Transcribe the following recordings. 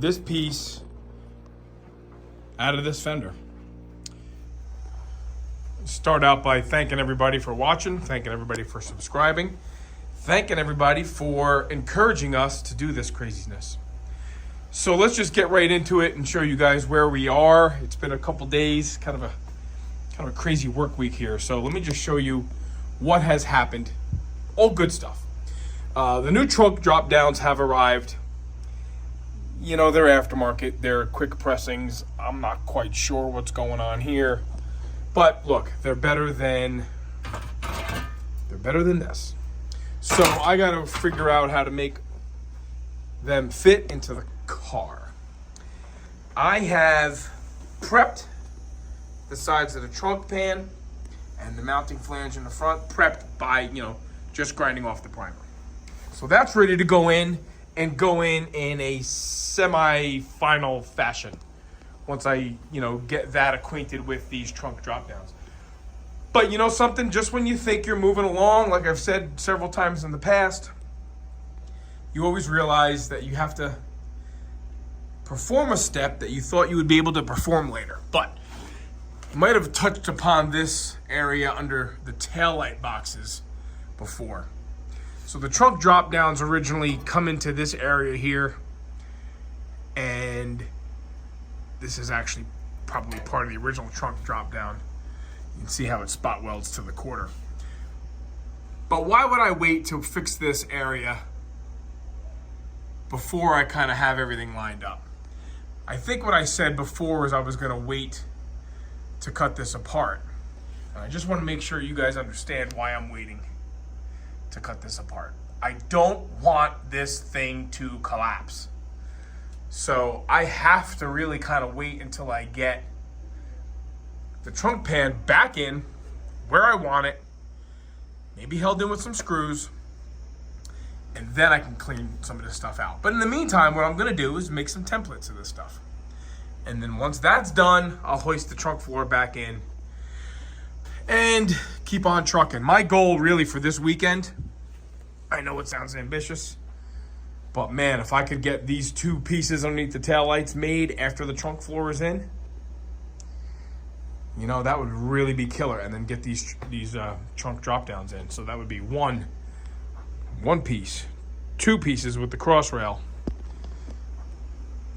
this piece out of this fender. Start out by thanking everybody for watching, thanking everybody for subscribing, thanking everybody for encouraging us to do this craziness. So let's just get right into it and show you guys where we are. It's been a couple days, kind of a crazy work week here. So let me just show you what has happened. All good stuff. The new trunk drop downs have arrived. You know, they're aftermarket, they're quick pressings. I'm not quite sure what's going on here. But look, they're better than this. So I gotta figure out how to make them fit into the car. I have prepped the sides of the trunk pan and the mounting flange in the front, prepped by, just grinding off the primer. So that's ready to go in a semi-final fashion once I, get that acquainted with these trunk drop downs. But you know something, just when you think you're moving along, like I've said several times in the past, you always realize that you have to perform a step that you thought you would be able to perform later. But you might have touched upon this area under the taillight boxes before. So the trunk drop downs originally come into this area here, and this is actually probably part of the original trunk drop down. You can see how it spot welds to the quarter. But why would I wait to fix this area before I kind of have everything lined up? I think what I said before was I was going to wait to cut this apart. And I just want to make sure you guys understand why I'm waiting to cut this apart. I don't want this thing to collapse. So I have to really kind of wait until I get the trunk pan back in where I want it, maybe held in with some screws, and then I can clean some of this stuff out. But in the meantime, what I'm gonna do is make some templates of this stuff. And then once that's done, I'll hoist the trunk floor back in and keep on trucking. My goal really for this weekend, I know it sounds ambitious, but man, if I could get these two pieces underneath the taillights made after the trunk floor is in, that would really be killer. And then get these trunk drop downs in. So that would be one piece, two pieces with the cross rail,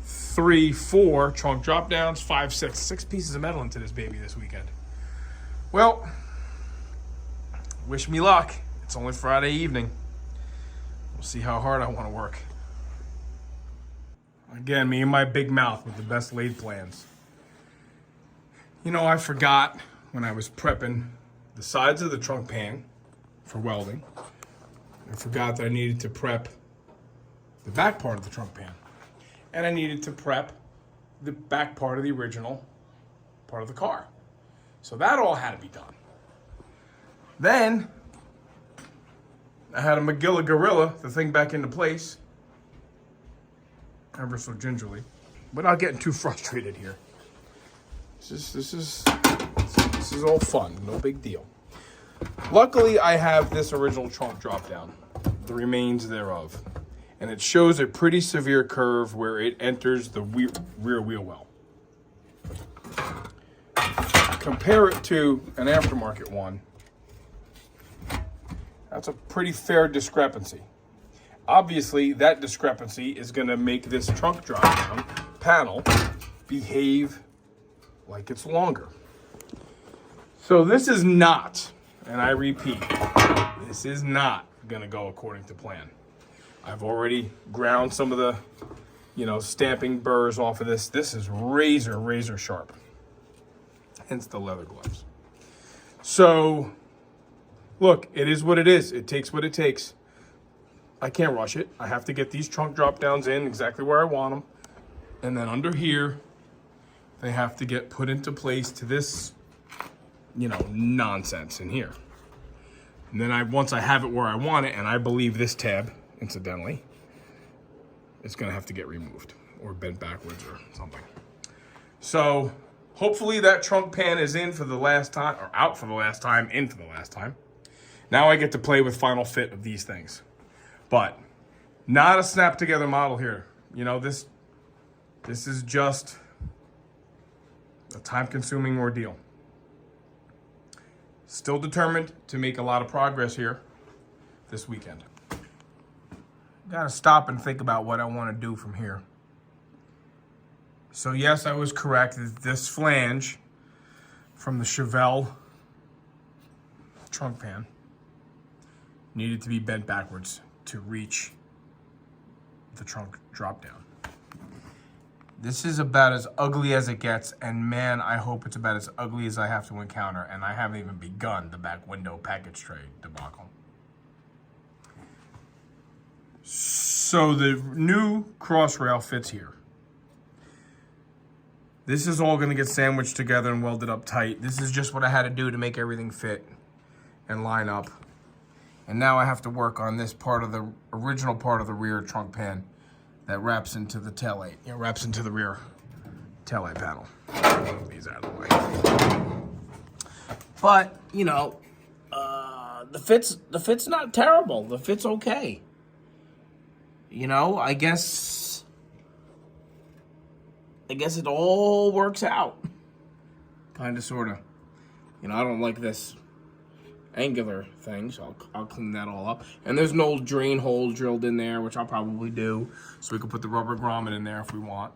3, 4 trunk drop downs, 5, 6 pieces of metal into this baby this weekend. Well, wish me luck. It's only Friday evening. We'll see how hard I want to work. Again, me and my big mouth with the best laid plans. I forgot when I was prepping the sides of the trunk pan for welding. I forgot that I needed to prep the back part of the trunk pan. And I needed to prep the back part of the original part of the car. So that all had to be done. Then I had to Magilla Gorilla the thing back into place, ever so gingerly. But not getting too frustrated here. This is all fun, no big deal. Luckily, I have this original trunk drop down, the remains thereof, and it shows a pretty severe curve where it enters the rear wheel well. Compare it to an aftermarket one. That's a pretty fair discrepancy. Obviously, that discrepancy is going to make this trunk drop down panel behave like it's longer. So this is not, and I repeat, this is not going to go according to plan. I've already ground some of the, stamping burrs off of this. This is razor sharp. Hence the leather gloves. So, look, it is what it is. It takes what it takes. I can't rush it. I have to get these trunk drop downs in exactly where I want them. And then under here, they have to get put into place to this, nonsense in here. And then once I have it where I want it, and I believe this tab, incidentally, is gonna have to get removed or bent backwards or something. So hopefully that trunk pan is in for the last time, or out for the last time, in for the last time. Now I get to play with final fit of these things. But not a snap together model here. This This is just a time-consuming ordeal. Still determined to make a lot of progress here this weekend. Gotta stop and think about what I want to do from here. So yes, I was correct. This flange from the Chevelle trunk pan needed to be bent backwards to reach the trunk drop down. This is about as ugly as it gets, and man, I hope it's about as ugly as I have to encounter, and I haven't even begun the back window package tray debacle. So the new cross rail fits here. This is all gonna get sandwiched together and welded up tight. This is just what I had to do to make everything fit and line up. And now I have to work on this part of the original part of the rear trunk pan that wraps into the taillight, wraps into the rear taillight panel. Move these out of the way. But, the fit's not terrible. The fit's okay. I guess it all works out. Kind of, sort of. I don't like this angular thing, so I'll clean that all up. And there's an old drain hole drilled in there, which I'll probably do, so we can put the rubber grommet in there if we want.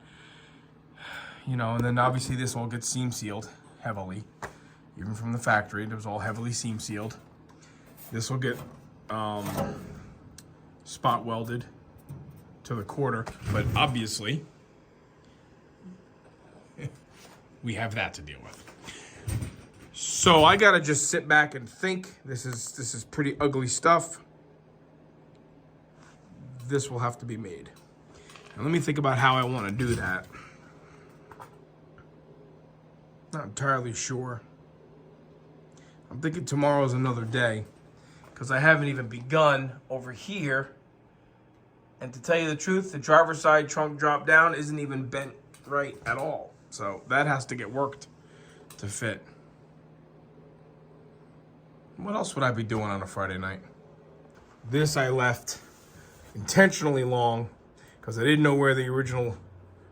And then obviously this all gets seam sealed heavily. Even from the factory, it was all heavily seam sealed. This will get spot welded to the quarter, but obviously we have that to deal with. So I gotta just sit back and think. This is pretty ugly stuff. This will have to be made. Now let me think about how I want to do that. Not entirely sure. I'm thinking tomorrow's another day, because I haven't even begun over here. And to tell you the truth, the driver's side trunk drop down isn't even bent right at all. So that has to get worked to fit. What else would I be doing on a Friday night? This I left intentionally long because I didn't know where the original,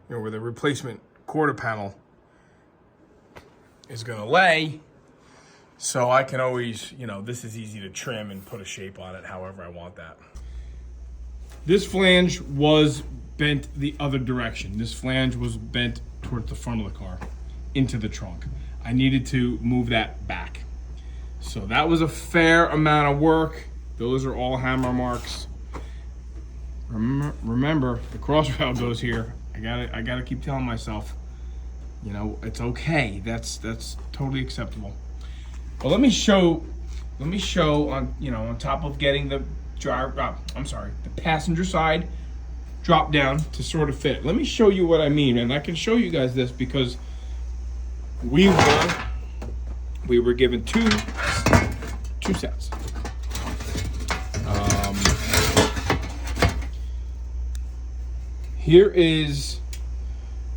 where the replacement quarter panel is gonna lay. So I can always, this is easy to trim and put a shape on it however I want that. This flange was bent the other direction. This flange was bent towards the front of the car, into the trunk. I needed to move that back. So that was a fair amount of work. Those are all hammer marks. Remember, the cross rail goes here. I gotta keep telling myself, it's okay. That's totally acceptable. But let me show on on top of getting the the passenger side drop down to sort of fit. Let me show you what I mean, and I can show you guys this because we were given two sets. Here is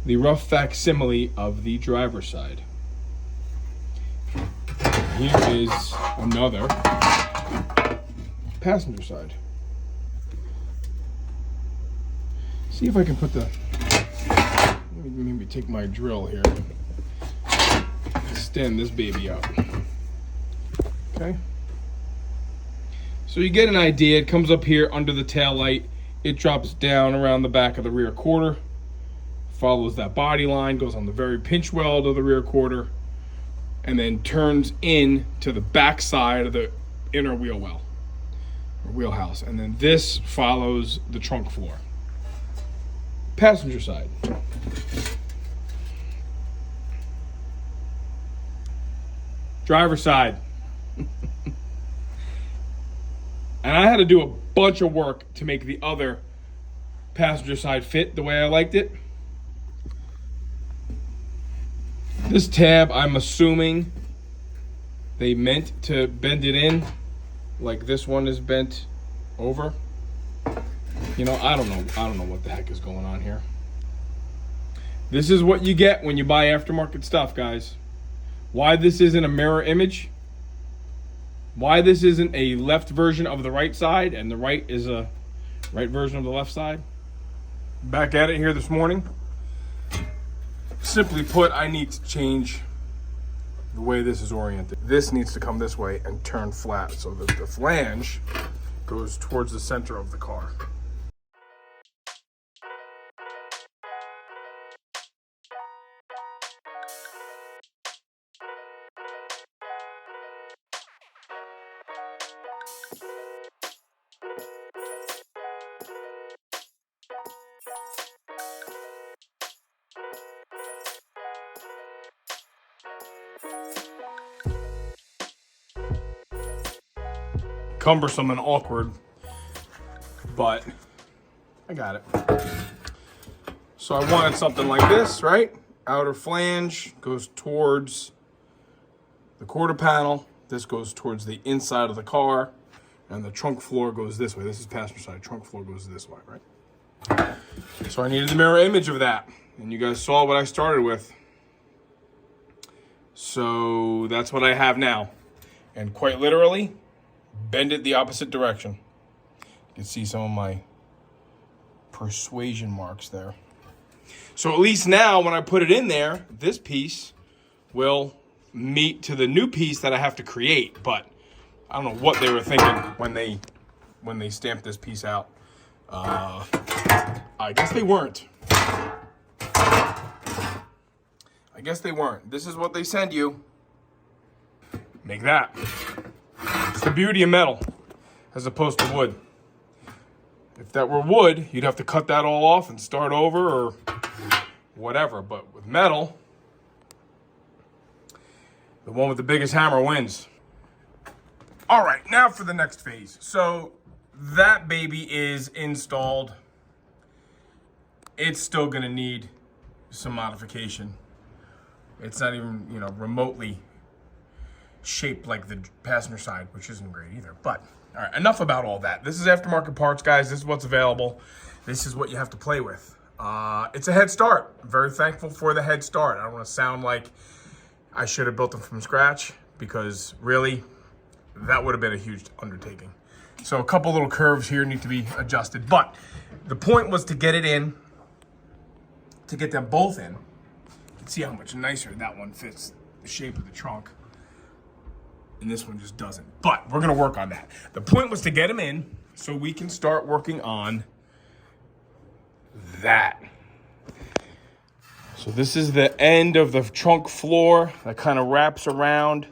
the rough facsimile of the driver's side. Here is another passenger side. See if I can put let me maybe take my drill here and extend this baby out. Okay. So you get an idea. It comes up here under the tail light. It drops down around the back of the rear quarter, follows that body line, goes on the very pinch weld of the rear quarter, and then turns in to the back side of the inner wheel well, or wheelhouse. And then this follows the trunk floor. Passenger side. Driver side. And I had to do a bunch of work to make the other passenger side fit the way I liked it. This tab, I'm assuming they meant to bend it in like this one is bent over. I don't know what the heck is going on here. This is what you get when you buy aftermarket stuff, guys. Why this isn't a mirror image? Why this isn't a left version of the right side and the right is a right version of the left side? Back at it here this morning. Simply put, I need to change the way this is oriented. This needs to come this way and turn flat so that the flange goes towards the center of the car. Cumbersome and awkward, but I got it. So I wanted something like this, right? Outer flange goes towards the quarter panel. This goes towards the inside of the car, and the trunk floor goes this way. This is passenger side. Trunk floor goes this way, right? So I needed the mirror image of that, and you guys saw what I started with. So that's what I have now, and quite literally, bend it the opposite direction. You can see some of my persuasion marks there. So at least now when I put it in there, this piece will meet to the new piece that I have to create. But I don't know what they were thinking when they stamped this piece out. I guess they weren't. This is what they send you. Make that. It's the beauty of metal as opposed to wood. If that were wood, you'd have to cut that all off and start over or whatever. But with metal, the one with the biggest hammer wins. All right, now for the next phase. So that baby is installed. It's still gonna need some modification. It's not even, remotely shaped like the passenger side, which isn't great either. But all right, enough about all that. This is aftermarket parts, guys. This is what's available. This is what you have to play with. It's a head start. I'm very thankful for the head start. I don't want to sound like I should have built them from scratch, because really, that would have been a huge undertaking. So a couple little curves here need to be adjusted. But the point was to get it in, to get them both in. You can see how much nicer that one fits the shape of the trunk. And this one just doesn't. But we're gonna work on that. The point was to get them in so we can start working on that. So this is the end of the trunk floor that kind of wraps around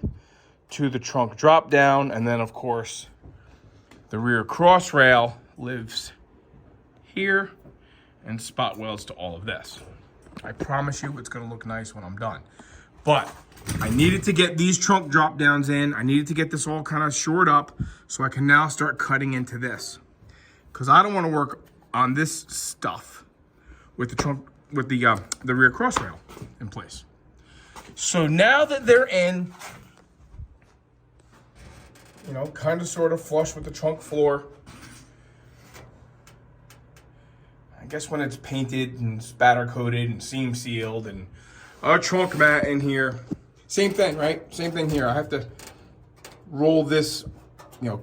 to the trunk drop down. And then of course, the rear cross rail lives here and spot welds to all of this. I promise you it's gonna look nice when I'm done. But I needed to get these trunk drop downs in. I needed to get this all kind of shored up so I can now start cutting into this. Because I don't want to work on this stuff with the trunk, with the rear cross rail in place. So now that they're in, kind of sort of flush with the trunk floor. I guess when it's painted and spatter coated and seam sealed and a trunk mat in here, same thing, right? Same thing here. I have to roll this,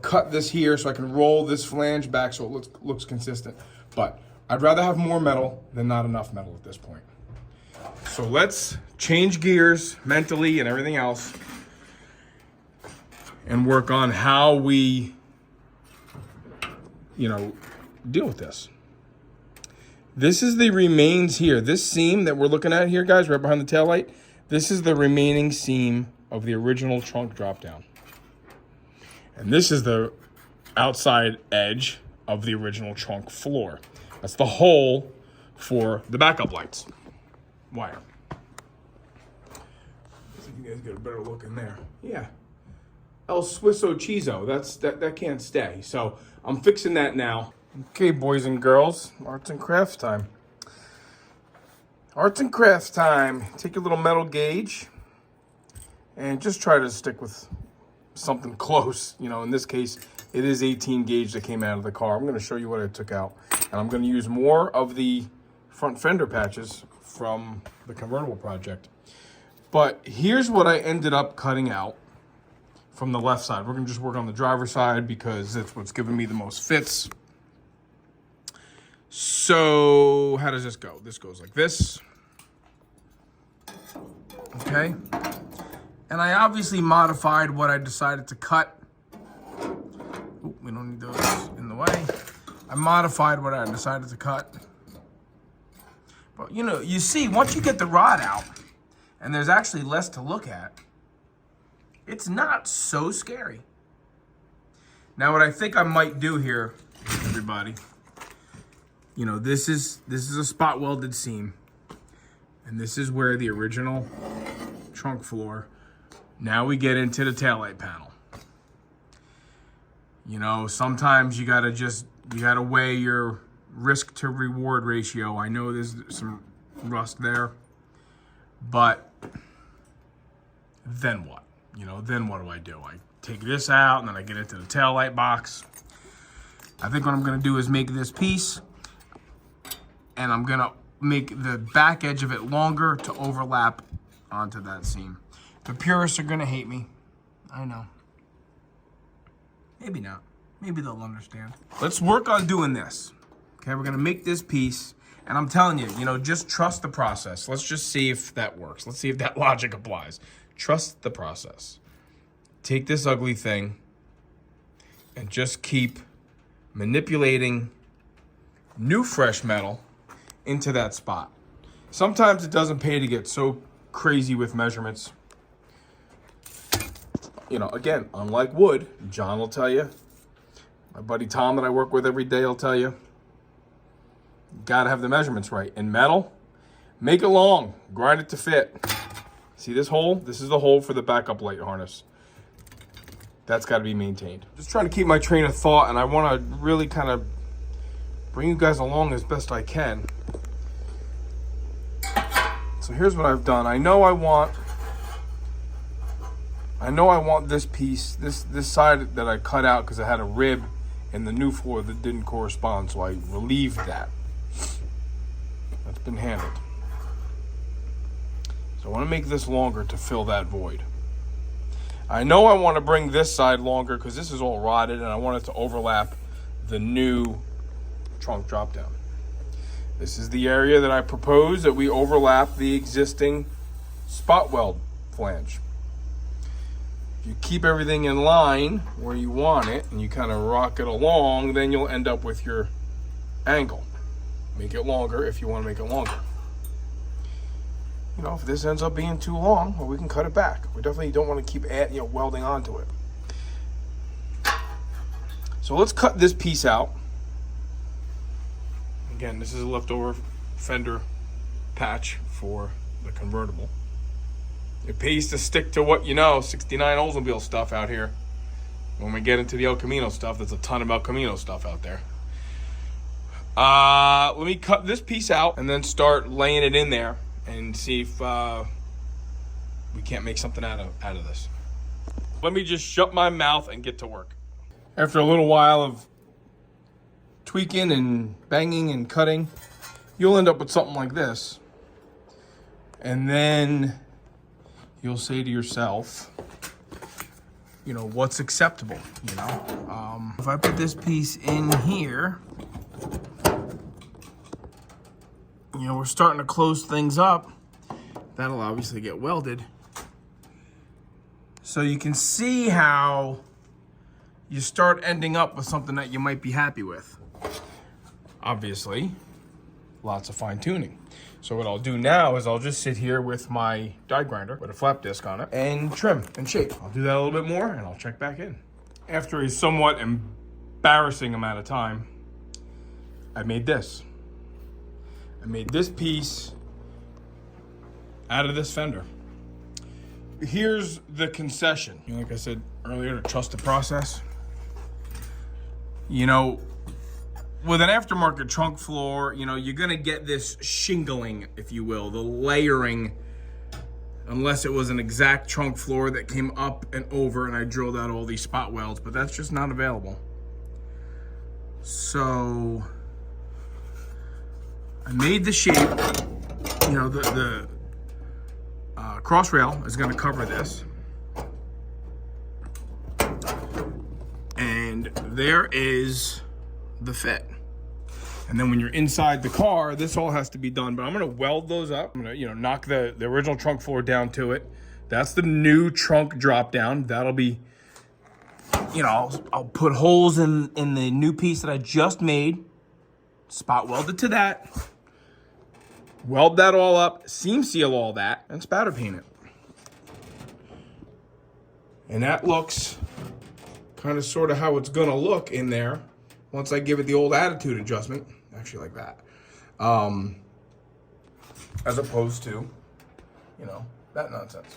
cut this here so I can roll this flange back so it looks consistent. But I'd rather have more metal than not enough metal at this point. So let's change gears mentally and everything else and work on how we, deal with this. This is the remains here. This seam that we're looking at here, guys, right behind the taillight, this is the remaining seam of the original trunk drop down. And this is the outside edge of the original trunk floor. That's the hole for the backup lights wire. I think you guys get a better look in there. Yeah. El Suizo Chizo. That can't stay. So I'm fixing that now. Okay, boys and girls, arts and crafts time. Arts and crafts time. Take your little metal gauge and just try to stick with something close. In this case, it is 18 gauge that came out of the car. I'm going to show you what I took out. And I'm going to use more of the front fender patches from the convertible project. But here's what I ended up cutting out from the left side. We're going to just work on the driver's side because it's what's giving me the most fits. So how does this go? This goes like this. okay? And I obviously modified what I decided to cut. Ooh, we don't need those in the way. I modified what I decided to cut. But you know, you see, once you get the rod out, and there's actually less to look at, it's not so scary. Now, what I think I might do here, everybody, you know, this is a spot welded seam, and this is where the original trunk floor. Now we get into the taillight panel. You know, sometimes you gotta weigh your risk to reward ratio. I know there's some rust there, but then what? You know, then what do? I take this out and then I get into the taillight box. I think what I'm gonna do is make this piece, and I'm gonna make the back edge of it longer to overlap onto that seam. The purists are gonna hate me, I know. Maybe not, maybe they'll understand. Let's work on doing this. Okay, we're gonna make this piece, and I'm telling you, you know, just trust the process. Let's just see if that works. Let's see if that logic applies. Trust the process. Take this ugly thing and just keep manipulating new fresh metal into that spot. Sometimes it doesn't pay to get so crazy with measurements. You know, again, unlike wood, John will tell you, my buddy Tom that I work with every day will tell you, gotta have the measurements right. In metal, make it long, grind it to fit. See this hole? This is the hole for the backup light harness. That's gotta be maintained. Just trying to keep my train of thought, and I wanna really kind of bring you guys along as best I can. So here's what I've done. I know I want this piece, this side that I cut out because I had a rib in the new floor that didn't correspond, so I relieved that. That's been handled. So I want to make this longer to fill that void. I know I want to bring this side longer because this is all rotted, and I want it to overlap the new trunk drop down. This is the area that I propose that we overlap the existing spot weld flange. If you keep everything in line where you want it and you kind of rock it along, then you'll end up with your angle. Make it longer if you want to make it longer. You know, if this ends up being too long, well, we can cut it back. We definitely don't want to keep welding onto it. So let's cut this piece out. Again, this is a leftover fender patch for the convertible. It pays to stick to what you know, 69 Oldsmobile stuff out here. When we get into the El Camino stuff, there's a ton of El Camino stuff out there. Let me cut this piece out and then start laying it in there and see if we can't make something out of this. Let me just shut my mouth and get to work. After a little while of tweaking and banging and cutting, you'll end up with something like this. And then you'll say to yourself, you know, what's acceptable, you know? If I put this piece in here, you know, we're starting to close things up. That'll obviously get welded. So you can see how you start ending up with something that you might be happy with. Obviously, lots of fine tuning. So what I'll do now is I'll just sit here with my die grinder with a flap disc on it and trim and shape. I'll do that a little bit more and I'll check back in. After a somewhat embarrassing amount of time, I made this. I made this piece out of this fender. Here's the concession. You know, like I said earlier, to trust the process. You know, with an aftermarket trunk floor, you know, you're gonna get this shingling, if you will, the layering, unless it was an exact trunk floor that came up and over and I drilled out all these spot welds, but that's just not available. So I made the shape, you know, the cross rail is gonna cover this. And there is the fit. And then when you're inside the car, this all has to be done. But I'm gonna weld those up. I'm gonna, knock the original trunk floor down to it. That's the new trunk drop down. That'll be, I'll put holes in the new piece that I just made. Spot weld it to that. Weld that all up, seam seal all that, and spatter paint it. And that looks kind of sort of how it's gonna look in there once I give it the old attitude adjustment. Actually like that. As opposed to, that nonsense.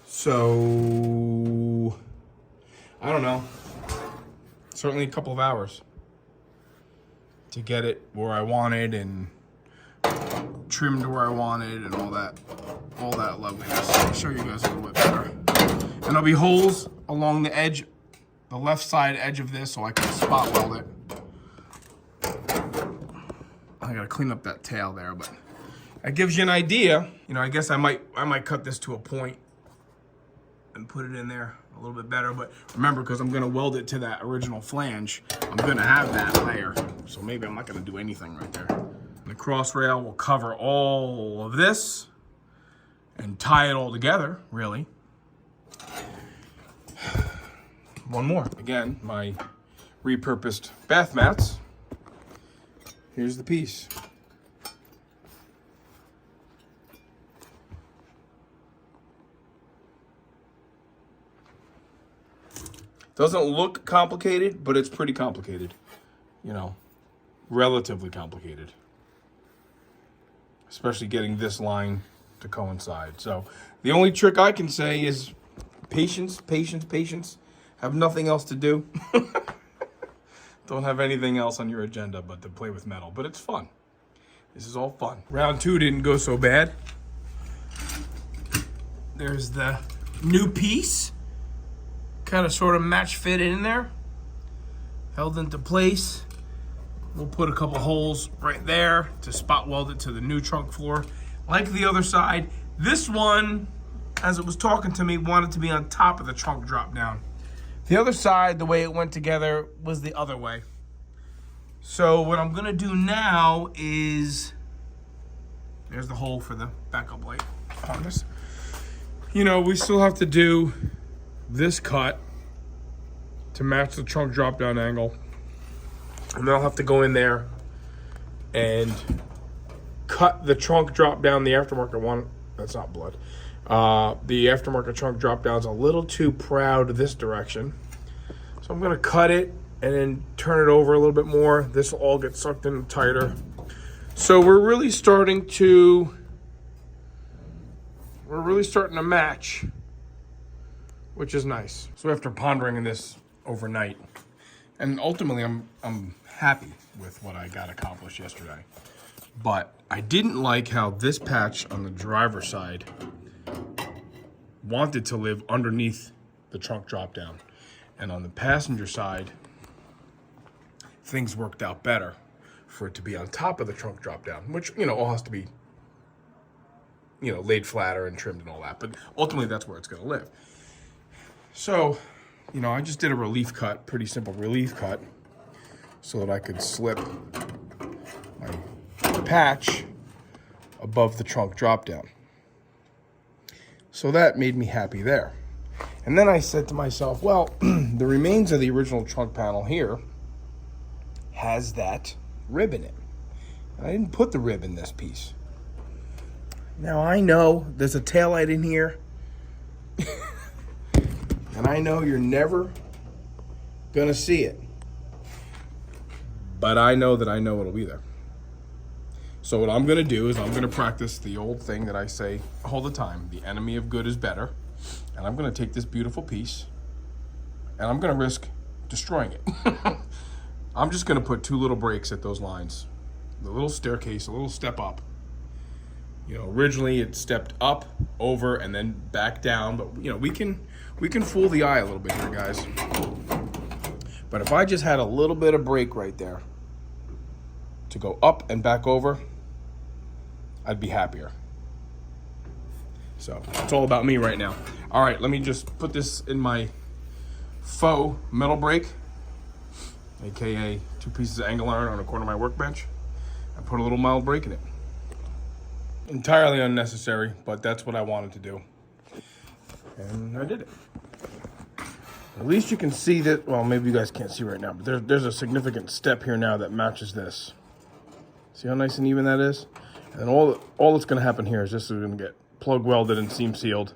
So, I don't know. Certainly a couple of hours to get it where I wanted and trimmed where I wanted and all that loveliness. I'll show you guys a little bit better. And there'll be holes along the edge, the left side edge of this, so I can spot weld it. I gotta clean up that tail there, but that gives you an idea. I guess I might cut this to a point and put it in there a little bit better, but remember, because I'm gonna weld it to that original flange, I'm gonna have that layer. So maybe I'm not gonna do anything right there. The cross rail will cover all of this and tie it all together, really. One more. Again, my repurposed bath mats. Here's the piece. Doesn't look complicated, but it's pretty complicated. Relatively complicated. Especially getting this line to coincide. So the only trick I can say is patience, patience, patience. Have nothing else to do. Don't have anything else on your agenda but to play with metal. But it's fun. This is all fun. Round 2 didn't go so bad. There's the new piece. Kind of sort of match fit in there. Held into place. We'll put a couple holes right there to spot weld it to the new trunk floor. Like the other side, this one, as it was talking to me, wanted to be on top of the trunk drop down. The other side, the way it went together, was the other way. So what I'm gonna do now is, there's the hole for the backup light on this. We still have to do this cut to match the trunk drop down angle. And then I'll have to go in there and cut the trunk drop down, the aftermarket one. That's not blood. The aftermarket trunk drop down's a little too proud this direction. So I'm gonna cut it and then turn it over a little bit more. This will all get sucked in tighter. So we're really starting to match, which is nice. So after pondering this overnight, and ultimately I'm happy with what I got accomplished yesterday. But I didn't like how this patch on the driver's side wanted to live underneath the trunk drop down. And on the passenger side, things worked out better for it to be on top of the trunk drop down, which, all has to be, laid flatter and trimmed and all that. But ultimately, that's where it's going to live. So, I just did a relief cut, pretty simple relief cut, so that I could slip my patch above the trunk drop down. So that made me happy there. And then I said to myself, well, the remains of the original trunk panel here has that rib in it. And I didn't put the rib in this piece. Now I know there's a taillight in here. And I know you're never gonna see it. But I know that I know it'll be there. So what I'm gonna do is I'm gonna practice the old thing that I say all the time. The enemy of good is better. And I'm gonna take this beautiful piece and I'm gonna risk destroying it. I'm just gonna put 2 little breaks at those lines. The little staircase, a little step up. Originally it stepped up, over, and then back down, but we can fool the eye a little bit here, guys. But if I just had a little bit of break right there to go up and back over, I'd be happier. So it's all about me right now. All right, let me just put this in my faux metal brake AKA 2 pieces of angle iron on a corner of my workbench. I put a little mild brake in it. Entirely unnecessary, but that's what I wanted to do. And I did it. At least you can see that, well, maybe you guys can't see right now, but there's a significant step here now that matches this. See how nice and even that is? And then all that's gonna happen here is this is gonna get plug welded and seam sealed.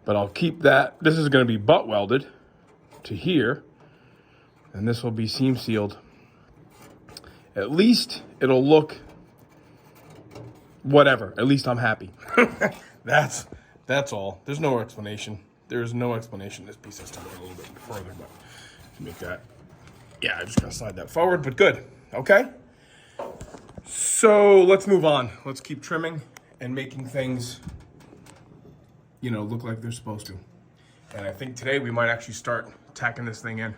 But I'll keep that. This is gonna be butt welded to here. And this will be seam sealed. At least it'll look whatever. At least I'm happy. That's all. There's no explanation. There's no explanation. This piece has to go a little bit further, but to make that, yeah, I just gotta slide that forward, but good. Okay. So let's move on. Let's keep trimming and making things, you know, look like they're supposed to. And I think today we might actually start tacking this thing in.